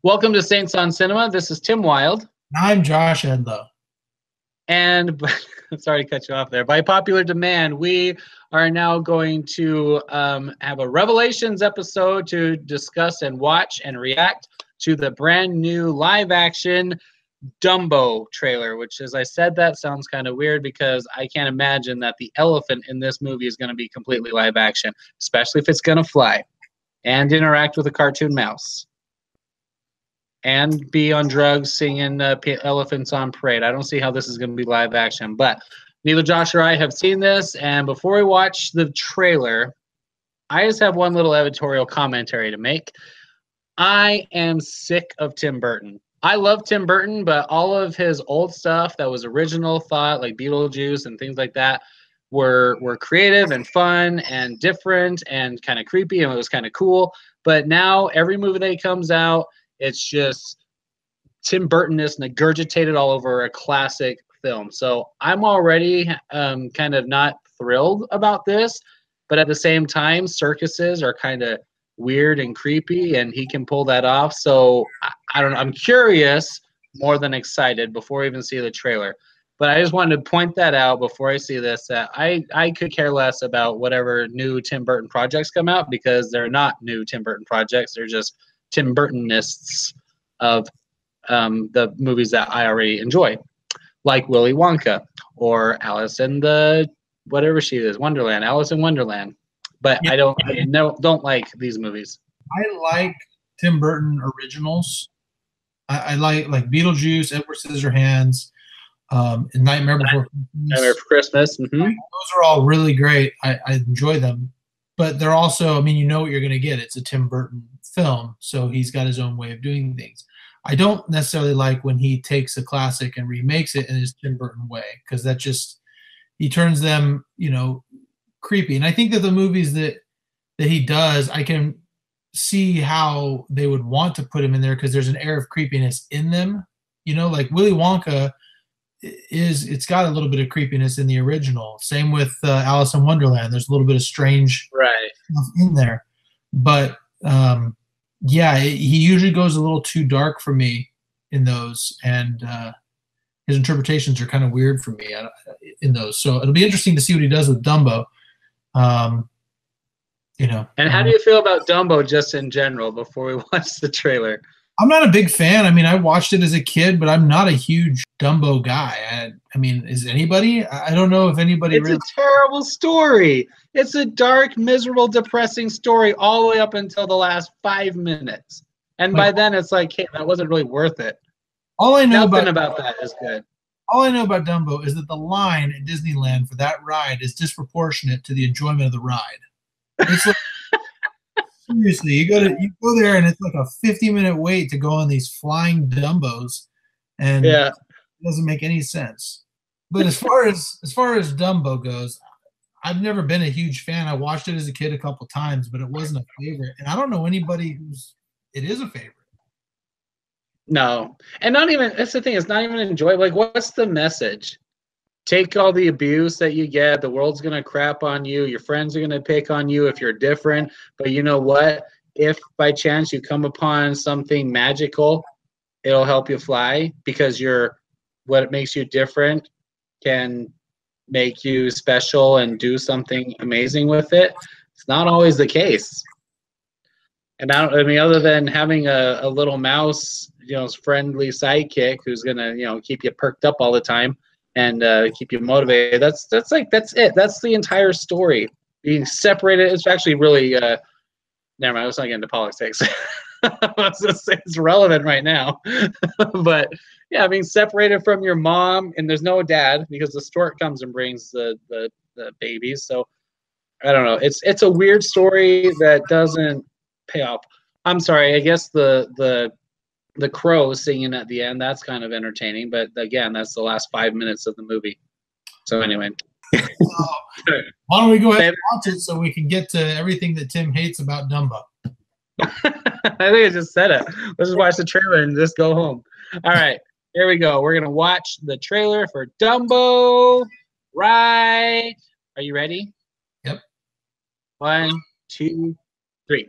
Welcome to Saints on Cinema. This is Tim Wilde. I'm Josh Edlow. And sorry to cut you off there. By popular demand, we are now going to have a Revelations episode to discuss and watch and react to the brand new live action Dumbo trailer, which, as I said, that sounds kind of weird because I can't imagine that the elephant in this movie is going to be completely live action, especially if it's going to fly and interact with a cartoon mouse and be on drugs singing Elephants on Parade. I don't see how this is going to be live action, but neither Josh or I have seen this. And before we watch the trailer, I just have one little editorial commentary to make. I am sick of Tim Burton. I love Tim Burton, but all of his old stuff that was original thought, like Beetlejuice and things like that, were creative and fun and different and kind of creepy, and it was kind of cool. But now every movie that comes out, it's just Tim Burton-ness regurgitated all over a classic film. So I'm already kind of not thrilled about this, but at the same time, circuses are kind of weird and creepy, and he can pull that off. So I don't know. I'm curious more than excited before I even see the trailer. But I just wanted to point that out before I see this, that I could care less about whatever new Tim Burton projects come out, because they're not new Tim Burton projects. They're just Tim Burtonists of the movies that I already enjoy, like Willy Wonka or Alice in the whatever she is, Wonderland, Alice in Wonderland. But yeah. I don't like these movies. I like Tim Burton originals. I like Beetlejuice, Edward Scissorhands, and Nightmare Before Christmas. Nightmare Before Christmas. Mm-hmm. Those are all really great. I enjoy them. But they're also, I mean, you know what you're going to get. It's a Tim Burton film, so he's got his own way of doing things. I don't necessarily like when he takes a classic and remakes it in his Tim Burton way, because that just, he turns them, creepy. And I think that the movies that he does, I can see how they would want to put him in there because there's an air of creepiness in them. Like Willy Wonka it's got a little bit of creepiness in the original. Same with Alice in Wonderland. There's a little bit of strange stuff in there. But yeah, he usually goes a little too dark for me in those, and his interpretations are kind of weird for me in those. So it'll be interesting to see what he does with Dumbo. And how do you feel about Dumbo just in general before we watch the trailer? I'm not a big fan. I mean, I watched it as a kid, but I'm not a huge Dumbo guy. I mean, is anybody? I don't know if anybody. It's a terrible story. It's a dark, miserable, depressing story all the way up until the last 5 minutes. And by then, it's like, hey, that wasn't really worth it. All I know Nothing about that is good. All I know about Dumbo is that the line at Disneyland for that ride is disproportionate to the enjoyment of the ride. It's like, seriously, you go there and it's like a 50-minute wait to go on these flying Dumbos, and it doesn't make any sense. But as far as Dumbo goes, I've never been a huge fan. I watched it as a kid a couple times, but it wasn't a favorite. And I don't know anybody it is a favorite. No, and not even, that's the thing, it's not even enjoyable. Like, what's the message? Take all the abuse that you get. The world's going to crap on you. Your friends are going to pick on you if you're different. But you know what? If by chance you come upon something magical, it'll help you fly, because what makes you different can make you special and do something amazing with it. It's not always the case. And I mean, other than having a little mouse, friendly sidekick who's going to, keep you perked up all the time and keep you motivated. That's it. That's the entire story. Being separated, it's actually really never mind, I was not getting into politics. I was gonna say it's relevant right now. But yeah, being separated from your mom, and there's no dad because the stork comes and brings the babies. So I don't know. It's a weird story that doesn't pay off. I'm sorry, I guess the crow singing at the end, that's kind of entertaining, but again, that's the last 5 minutes of the movie. So anyway. Why don't we go ahead and watch it so we can get to everything that Tim hates about Dumbo? I think I just said it. Let's just watch the trailer and just go home. All right, here we go. We're going to watch the trailer for Dumbo. Right. Are you ready? Yep. 1, 2, 3.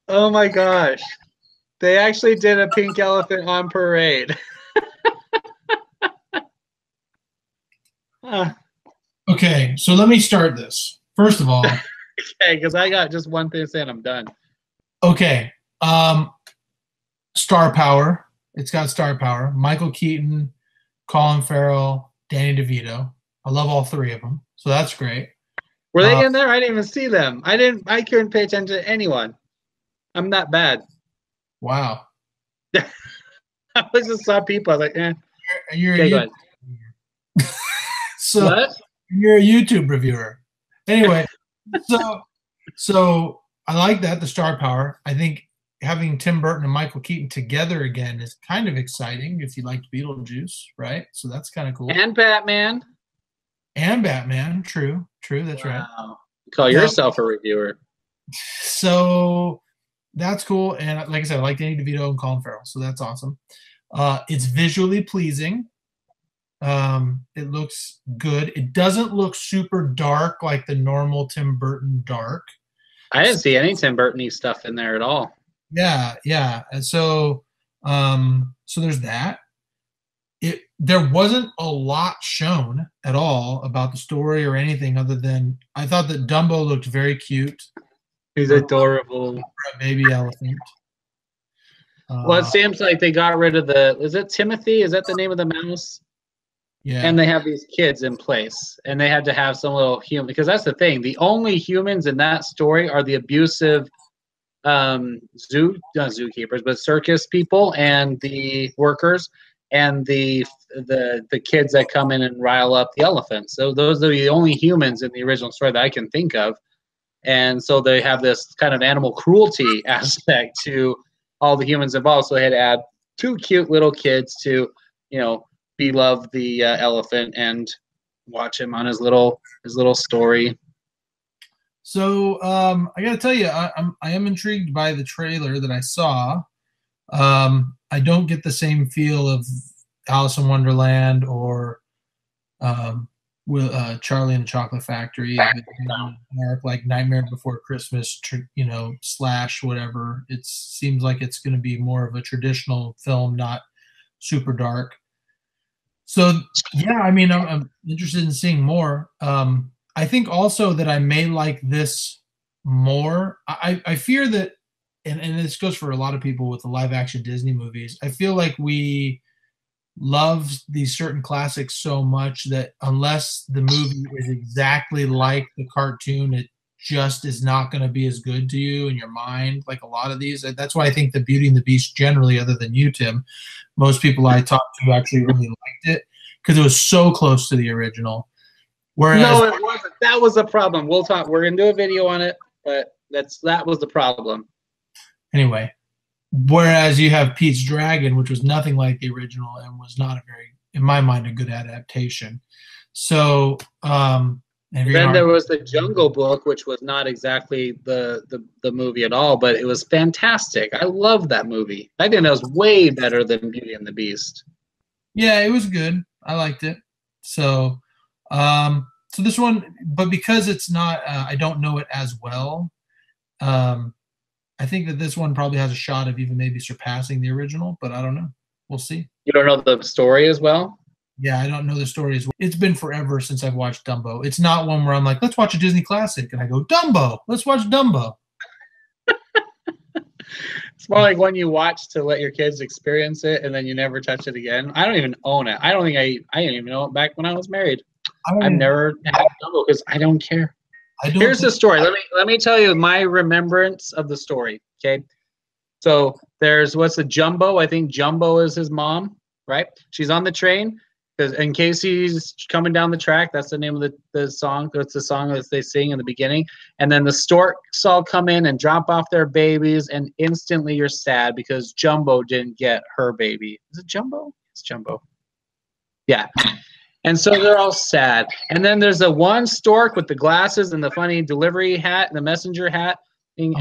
Oh my gosh. They actually did a pink elephant on parade. Huh. Okay, so let me start this. First of all, Okay, because I got just one thing to say and I'm done. okay, star power. It's got star power. Michael Keaton, Colin Farrell, Danny DeVito. I love all three of them, so that's great. Were they in there? I didn't even see them. I couldn't pay attention to anyone. I'm that bad. Wow. I just saw people. I was like, eh. You're go ahead. So What? you're a YouTube reviewer. Anyway, so I like that, the star power. I think having Tim Burton and Michael Keaton together again is kind of exciting if you liked Beetlejuice, right? So that's kind of cool. And Batman. And Batman, true, that's right. Call yourself a reviewer. So that's cool. And like I said, I like Danny DeVito and Colin Farrell, so that's awesome. It's visually pleasing. It looks good. It doesn't look super dark like the normal Tim Burton dark. I didn't see any Tim Burton-y stuff in there at all. Yeah. And so there's that. There wasn't a lot shown at all about the story or anything other than I thought that Dumbo looked very cute. He's adorable. A baby elephant. Well, it seems like they got rid of is it Timothy? Is that the name of the mouse? Yeah. And they have these kids in place, and they had to have some little human, because that's the thing. The only humans in that story are the abusive not zookeepers, but circus people and the workers and the kids that come in and rile up the elephants. So those are the only humans in the original story that I can think of. And so they have this kind of animal cruelty aspect to all the humans involved. So they had to add 2 cute little kids to, beloved the elephant and watch him on his little story. So I got to tell you, I am intrigued by the trailer that I saw. I don't get the same feel of Alice in Wonderland or Charlie and the Chocolate Factory, like Nightmare Before Christmas, / whatever. It seems like it's going to be more of a traditional film, not super dark. So yeah, I mean, I'm interested in seeing more. I think also that I may like this more. I fear that, and this goes for a lot of people with the live action Disney movies. I feel like we love these certain classics so much that unless the movie is exactly like the cartoon, it just is not going to be as good to you in your mind. Like a lot of these, that's why I think the Beauty and the Beast generally, other than you, Tim, most people I talked to actually really liked it because it was so close to the original. Whereas, no, it wasn't. That was the problem. We'll talk. We're gonna do a video on it, but that was the problem. Anyway, whereas you have Pete's Dragon, which was nothing like the original and was not a very, in my mind, a good adaptation. So, then there was the Jungle Book, which was not exactly the movie at all, but it was fantastic. I loved that movie. I think that was way better than Beauty and the Beast. Yeah, it was good. I liked it. So this one, but because it's not, I don't know it as well. I think that this one probably has a shot of even maybe surpassing the original, but I don't know. We'll see. You don't know the story as well? Yeah, I don't know the story as well. It's been forever since I've watched Dumbo. It's not one where I'm like, let's watch a Disney classic. And I go, Dumbo, let's watch Dumbo. It's more like when you watch to let your kids experience it and then you never touch it again. I don't even own it. I don't think I didn't even know it back when I was married. I've never had Dumbo because I don't care. Here's the story. Let me tell you my remembrance of the story. Okay. So there's what's the Jumbo? I think Jumbo is his mom, right? She's on the train because in case he's coming down the track, that's the name of the song. That's the song that they sing in the beginning. And then the storks all come in and drop off their babies, and instantly you're sad because Jumbo didn't get her baby. Is it Jumbo? It's Jumbo. Yeah. And so they're all sad. And then there's the one stork with the glasses and the funny delivery hat and the messenger hat and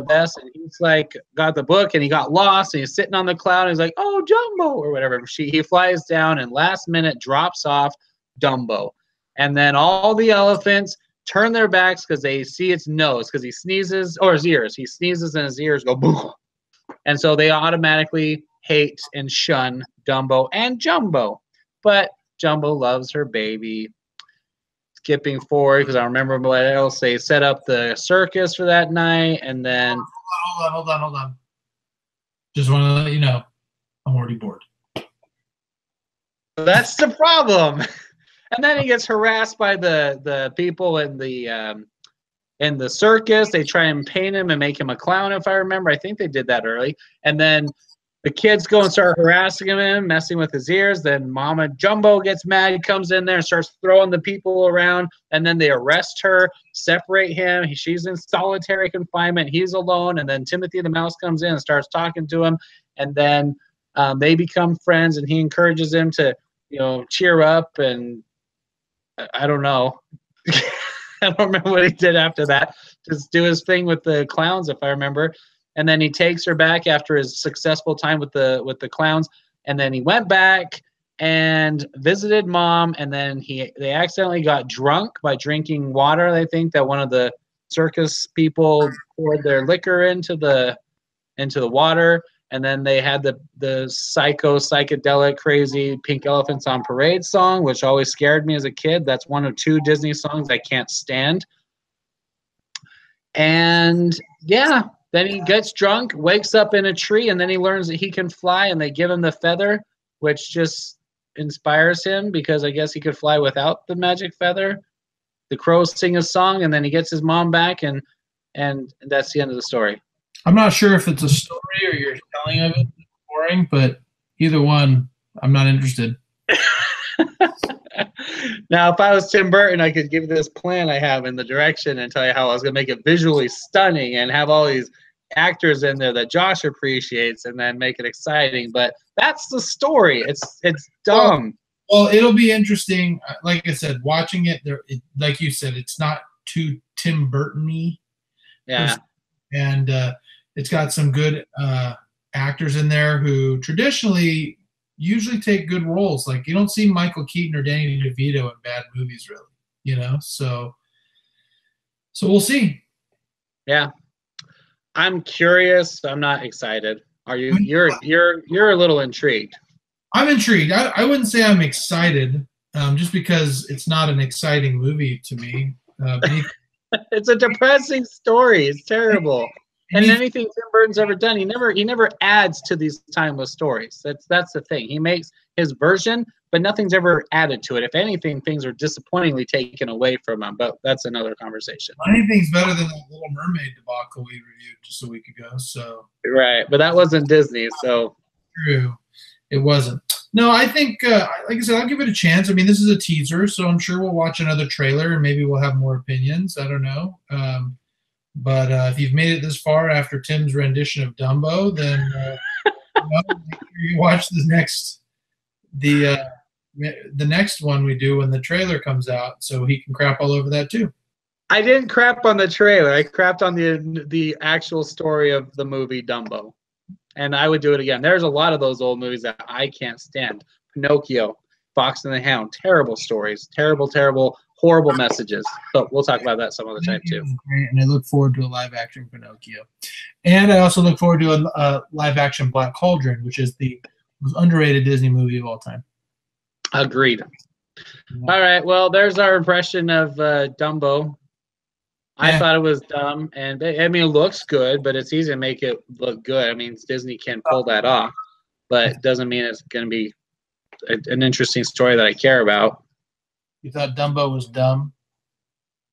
vest. And he's like, got the book and he got lost and he's sitting on the cloud. And he's like, oh, Jumbo or whatever. He flies down and last minute drops off Dumbo. And then all the elephants turn their backs because they see its nose, because he sneezes, or his ears. He sneezes and his ears go boom. And so they automatically hate and shun Dumbo and Jumbo. But Jumbo loves her baby. Skipping forward, because I remember what else they set up the circus for that night, and then hold on. Just want to let you know, I'm already bored. That's the problem. And then he gets harassed by the people in the circus. They try and paint him and make him a clown, if I remember. I think they did that early. And then the kids go and start harassing him, messing with his ears. Then Mama Jumbo gets mad, comes in there and starts throwing the people around. And then they arrest her, separate him. She's in solitary confinement. He's alone. And then Timothy the Mouse comes in and starts talking to him. And then they become friends, and he encourages him to, cheer up. And I don't know. I don't remember what he did after that. Just do his thing with the clowns, if I remember. And then he takes her back after his successful time with the clowns. And then he went back and visited Mom. And then they accidentally got drunk by drinking water. They think that one of the circus people poured their liquor into the water. And then they had the psychedelic, crazy Pink Elephants on Parade song, which always scared me as a kid. That's one of 2 Disney songs I can't stand. And yeah, then he gets drunk, wakes up in a tree, and then he learns that he can fly, and they give him the feather, which just inspires him because I guess he could fly without the magic feather. The crows sing a song, and then he gets his mom back, and that's the end of the story. I'm not sure if it's a story or your telling of it. It's boring, but either one, I'm not interested. Now, if I was Tim Burton, I could give you this plan I have in the direction and tell you how I was going to make it visually stunning and have all these actors in there that Josh appreciates and then make it exciting. But that's the story. It's dumb. Well, it'll be interesting. Like I said, watching it, like you said, it's not too Tim Burton-y. Yeah. And it's got some good actors in there who traditionally usually take good roles. Like you don't see Michael Keaton or Danny DeVito in bad movies, really. So we'll see. Yeah, I'm curious. I'm not excited. Are you? You're a little intrigued. I'm intrigued. I wouldn't say I'm excited, just because it's not an exciting movie to me. It's a depressing story. It's terrible. And anything Tim Burton's ever done, he never adds to these timeless stories. That's the thing. He makes his version, but nothing's ever added to it. If anything, things are disappointingly taken away from him. But that's another conversation. Anything's better than that Little Mermaid debacle we reviewed just a week ago. So right, but that wasn't Disney. So true, it wasn't. No, I think, like I said, I'll give it a chance. I mean, this is a teaser, so I'm sure we'll watch another trailer and maybe we'll have more opinions. I don't know. But if you've made it this far after Tim's rendition of Dumbo, then make sure you watch the next one we do when the trailer comes out, so he can crap all over that too. I didn't crap on the trailer. I crapped on the actual story of the movie Dumbo, and I would do it again. There's a lot of those old movies that I can't stand. Pinocchio, Fox and the Hound, terrible stories, terrible, horrible messages. But we'll talk about that some other time too. Great, and I look forward to a live action Pinocchio, and I also look forward to a live action Black Cauldron, which is the most underrated Disney movie of all time. Agreed. All right. Well, there's our impression of Dumbo. I thought it was dumb, and I mean, it looks good, but it's easy to make it look good. I mean, Disney can pull that off, but it doesn't mean it's going to be an interesting story that I care about. You thought Dumbo was dumb?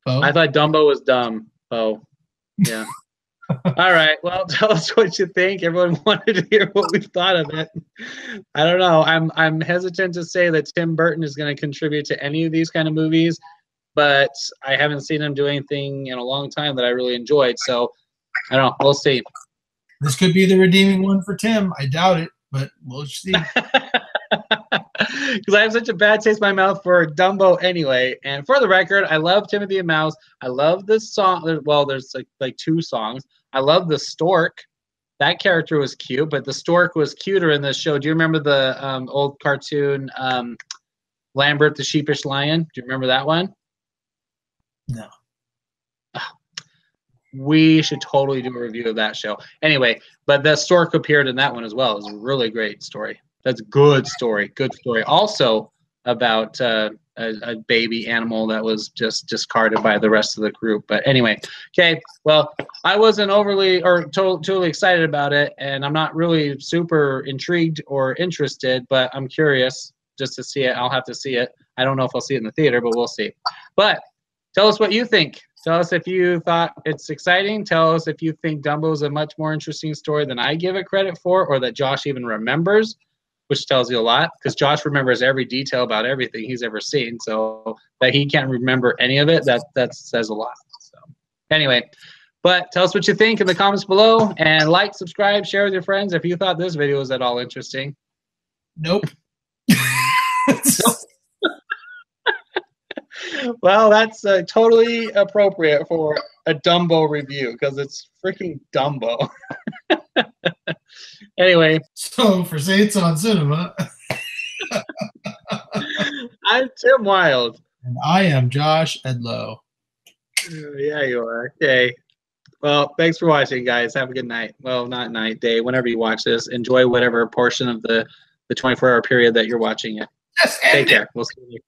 Bo? I thought Dumbo was dumb. Oh, yeah. All right. Well, tell us what you think. Everyone wanted to hear what we thought of it. I don't know. I'm hesitant to say that Tim Burton is going to contribute to any of these kind of movies, but I haven't seen him do anything in a long time that I really enjoyed. So I don't know. We'll see. This could be the redeeming one for Tim. I doubt it, but we'll see. Because I have such a bad taste in my mouth for Dumbo anyway. And for the record, I love Timothy and Mouse. I love this song. Well, there's like 2 songs. I love the stork. That character was cute, but the stork was cuter in this show. Do you remember the old cartoon Lambert the Sheepish Lion? Do you remember that one? No. we should totally do a review of that show. Anyway, but the stork appeared in that one as well. It was a really great story. That's good story. Good story. Also about a baby animal that was just discarded by the rest of the group. But anyway, okay. Well, I wasn't overly or totally excited about it, and I'm not really super intrigued or interested, but I'm curious just to see it. I'll have to see it. I don't know if I'll see it in the theater, but we'll see. But tell us what you think. Tell us if you thought it's exciting. Tell us if you think Dumbo is a much more interesting story than I give it credit for, or that Josh even remembers, which tells you a lot, because Josh remembers every detail about everything he's ever seen. So that he can't remember any of it, that says a lot. So anyway, but tell us what you think in the comments below, and like, subscribe, share with your friends if you thought this video was at all interesting. Nope. Well, that's totally appropriate for a Dumbo review, because it's freaking Dumbo. Anyway. So for Saints on Cinema, I'm Tim Wild. And I am Josh Edlow. Yeah, you are. Okay. Well, thanks for watching, guys. Have a good night. Well, not night, day, whenever you watch this. Enjoy whatever portion of the 24-hour period that you're watching it. Take care. We'll see you.